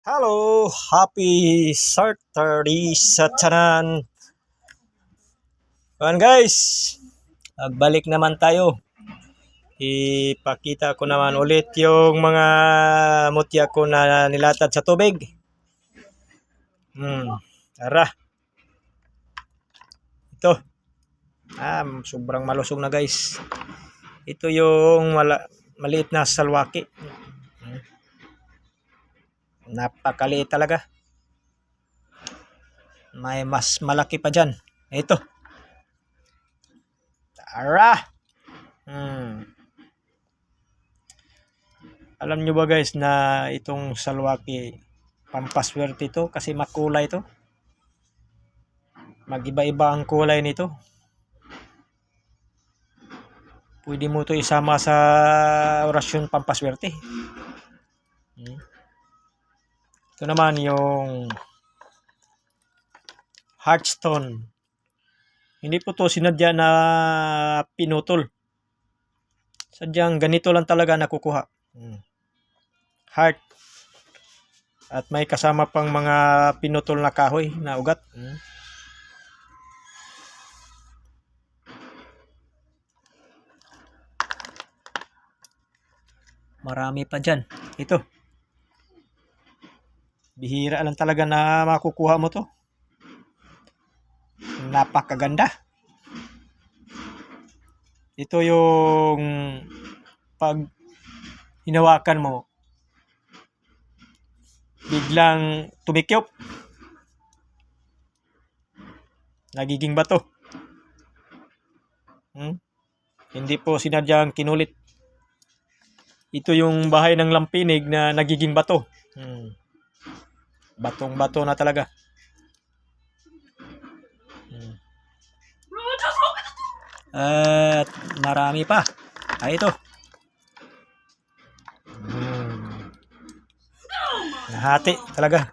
Hello, happy Saturday sa tanan. Ayan guys, balik naman tayo. Ipakita ko naman ulit yung mga mutya ko na nilatad sa tubig. Tara. Ito. Sobrang malusog na guys. Ito yung maliit na salwaki. Napakaliit talaga. May mas malaki pa dyan. Ito. Tara. Alam nyo ba guys na itong salwaki pampaswerte ito kasi makulay ito. Mag-iba-iba ang kulay nito. Pwede mo ito isama sa orasyon pampaswerte. Ito naman yung heartstone. Hindi po to sinadya na pinutol. Sadyang ganito lang talaga nakukuha. Heart. At may kasama pang mga pinutol na kahoy na ugat. Marami pa dyan. Ito. Bihira lang talaga na makukuha mo to. Napakaganda. Ito yung pag hinawakan mo, biglang tumikyop. Nagiging bato. Hindi po sinadyang kinulit. Ito yung bahay ng lampinig na nagiging bato. Batong-bato na talaga. At marami pa. Ito. Nahati talaga.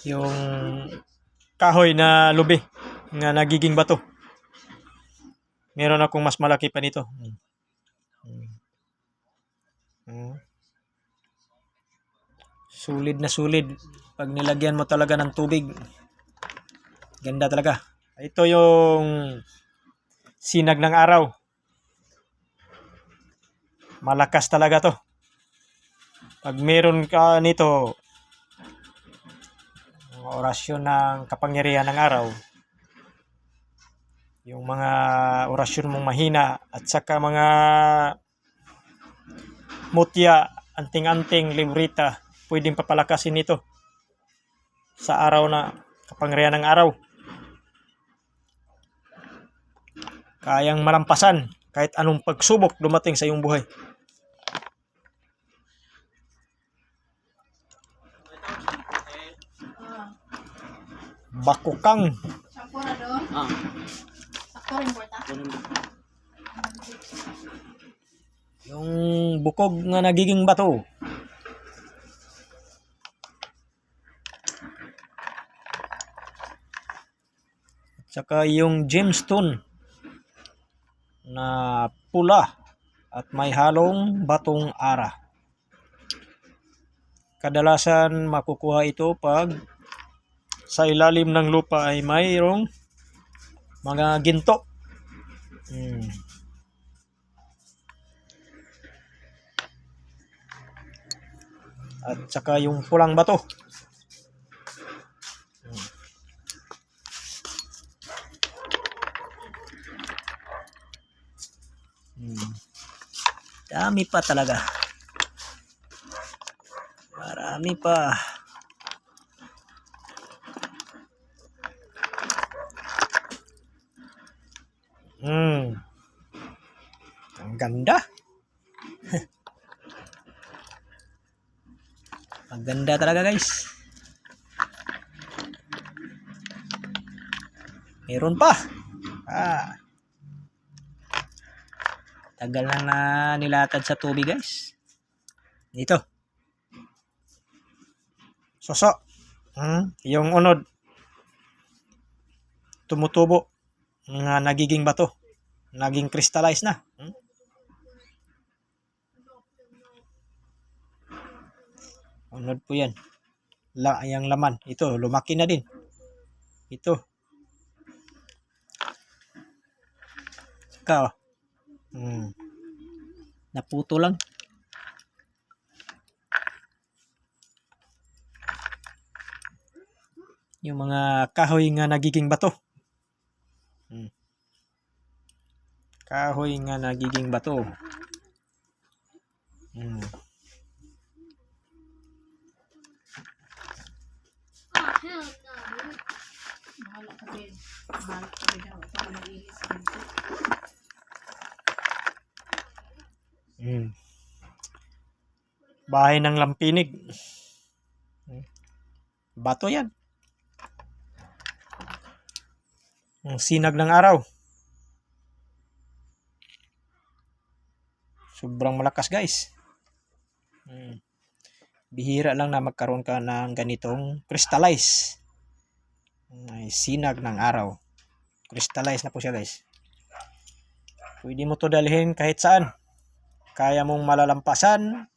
Yung kahoy na lubi nga nagiging bato. Meron akong mas malaki pa nito. Sulid na sulid. Pag nilagyan mo talaga ng tubig, ganda talaga. Ito yung sinag ng araw. Malakas talaga to. Pag meron ka nito, orasyon ng kapangyarihan ng araw, yung mga orasyon mong mahina at saka mga mutya, anting-anting, librita, pwedeng papalakasin nito sa araw na kapangyarihan ng araw. Kayang malampasan kahit anong pagsubok dumating sa iyong buhay. Bakukang. Yung bukog nga nagiging bato. At saka yung gemstone na pula at may halong batong ara. Kadalasan makukuha ito pag sa ilalim ng lupa ay mayroong mga ginto. At saka yung pulang bato. Dami pa talaga. Marami pa. Ang ganda. Ang ganda talaga guys. Meron pa. Tagal na nilatad sa tubig guys. Dito. Soso. Yung unod. Tumutubo. Nga nagiging bato. Naging crystallize na. Unod po yan. Yung laman. Ito, lumaki na din. Ito. Saka, naputo lang. Yung mga kahoy nga nagiging bato. Kahoy nga nagiging bato. Bahay ng lampinig. Bato yan. Ang sinag ng araw. Sobrang malakas guys. Bihira lang na magkaroon ka ng ganitong crystallize. May sinag ng araw. Crystallize na po siya guys. Pwede mo to dalhin kahit saan. Kaya mong malalampasan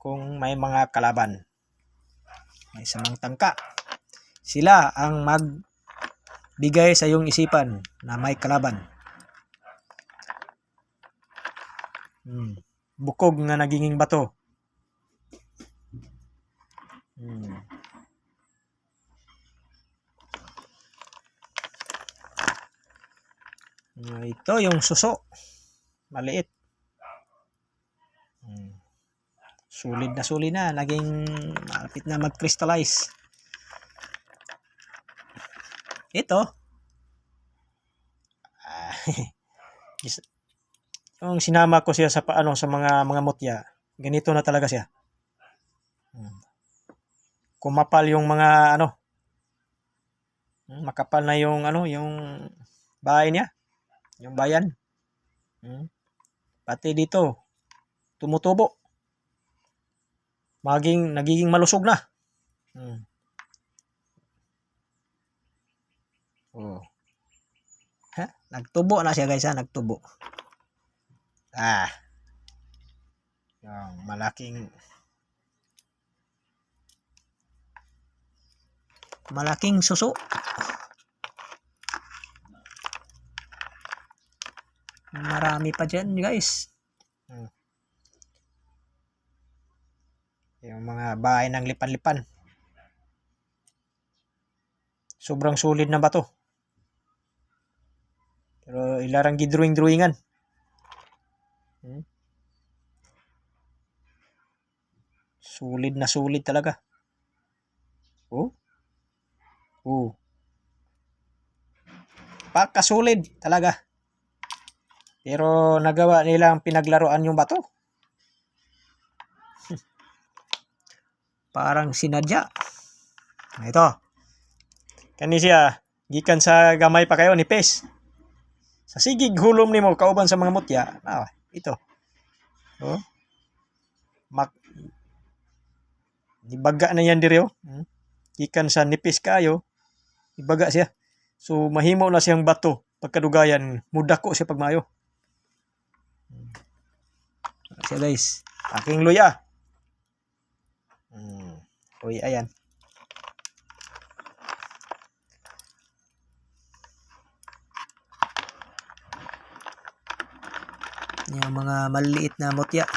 kung may mga kalaban. May samang tangka. Sila ang magbigay sa iyong isipan na may kalaban. Bukog nga naginging bato. Ito yung suso. Maliit. Sulit na. Naging malapit na mag-crystallize. Ito. Yung sinama ko siya sa sa mga mutya. Ganito na talaga siya. Kumapal yung mga makapal na yung yung bahay niya. Yung bayan. Pati dito tumutubo. Nagiging malusog na. Nagtubo na siya guys, nagtubo. Yung malaking suso. Marami pa dyan guys. Yung mga bahay ng lipan-lipan. Sobrang solid na bato. Pero ilarang gidrawing-drawingan. Solid na solid talaga. Pagka-solid talaga. Pero nagawa nilang pinaglaruan yung bato. Parang sinadya. Ito. Kani siya, gikan sa gamay pa kayo, nipis. Sa sigig hulom nimo kauban sa mga mutya. Ito. Ibaga na yan diri. Gikan sa nipis kayo, ibaga siya. So mahimo na siyang bato pagkadugayan, mudako siya pagmayo. Siya guys, aking luya. Ayan. Yung mga maliliit na mutya.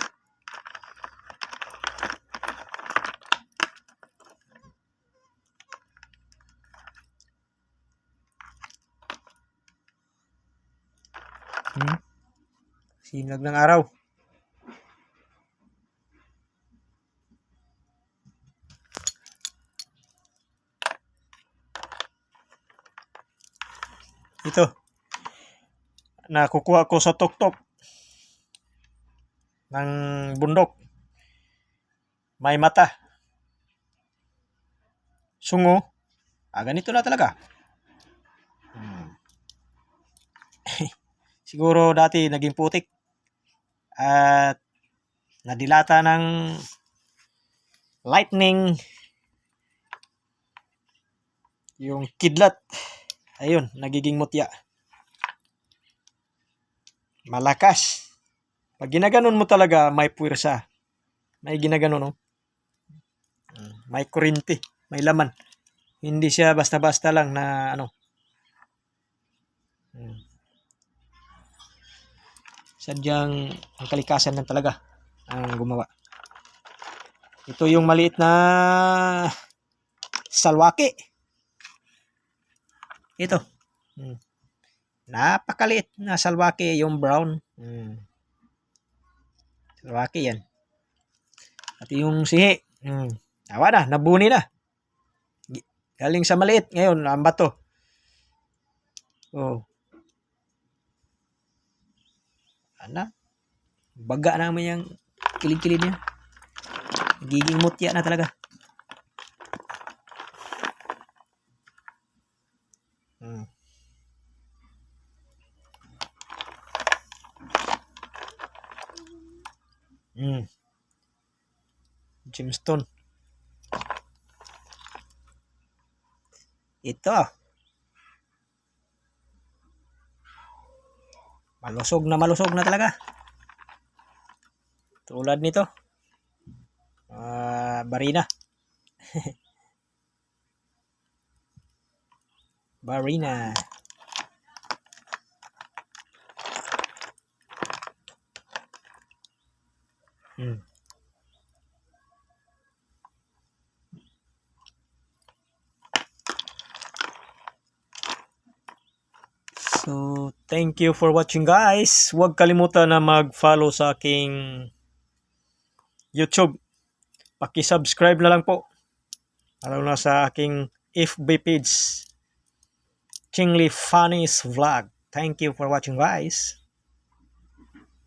Sinag ng araw. Ito. Nakukuha ko sa tuktok ng bundok. May mata. Sungo. Ganito na talaga. Siguro dati naging putik. At nadilata ng lightning. Yung kidlat. Ayun, nagiging mutya. Malakas. Pag ginaganon mo talaga, may puwersa. May ginaganon, may kurinti, may laman. Hindi siya basta-basta lang na ano. Sadyang ang kalikasan lang talaga ang gumawa. Ito yung maliit na salwaki. Ito. Napakaliit na salwaki, yung brown. Salwaki yan. At yung sihi. Awa na, nabuni na. Galing sa maliit, ngayon, ang bato. Oh. Ana, baga naman yung kilig-kilig niya. Giging mutya na talaga. Gemstone. Ito. Malusog na talaga. Tulad nito. Barina. Barina. So, thank you for watching, guys. Huwag kalimutan na mag-follow sa aking YouTube. Paki-subscribe na lang po. Lalo na sa aking FB page, Chingly Funnies Vlog. Thank you for watching, guys.